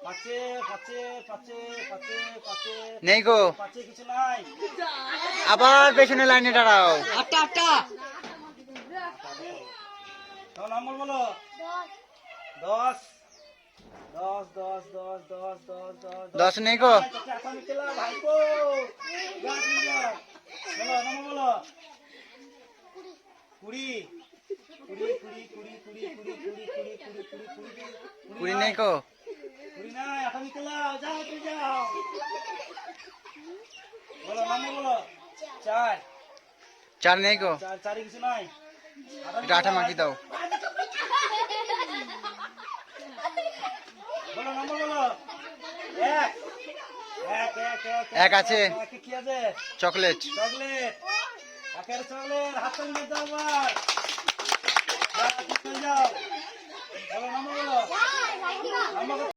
পাঁচে পাঁচে পাঁচে পাঁচে পাঁচে নেই গো, পাঁচে কিছু নাই। আবার পেছনে লাইনে দাঁড়াও। আটটা আটটা তোমার নম্বর বলো। 10 10 10 10 10 10 10 10 নেই গো। আসামি খেলা ভাইপো। বলো নম্বর বলো। 20 20 20 20 20 20 20 20 নেই গো। 20 নাই, আসামি খেলা যাও তুই যাও। বলো নম্বর বলো। 4 4 নেই গো। 4 4 কিছু নাই। এটা আঠা মাখি দাও। বলো নম্বর বলো। 1 1 1 এক আছে। কি আছে? চকলেট। চকলেট। একের চকলেট হাতে নিয়ে যাও আবার। যাও, যাও। বলো নম্বর বলো। নম্বর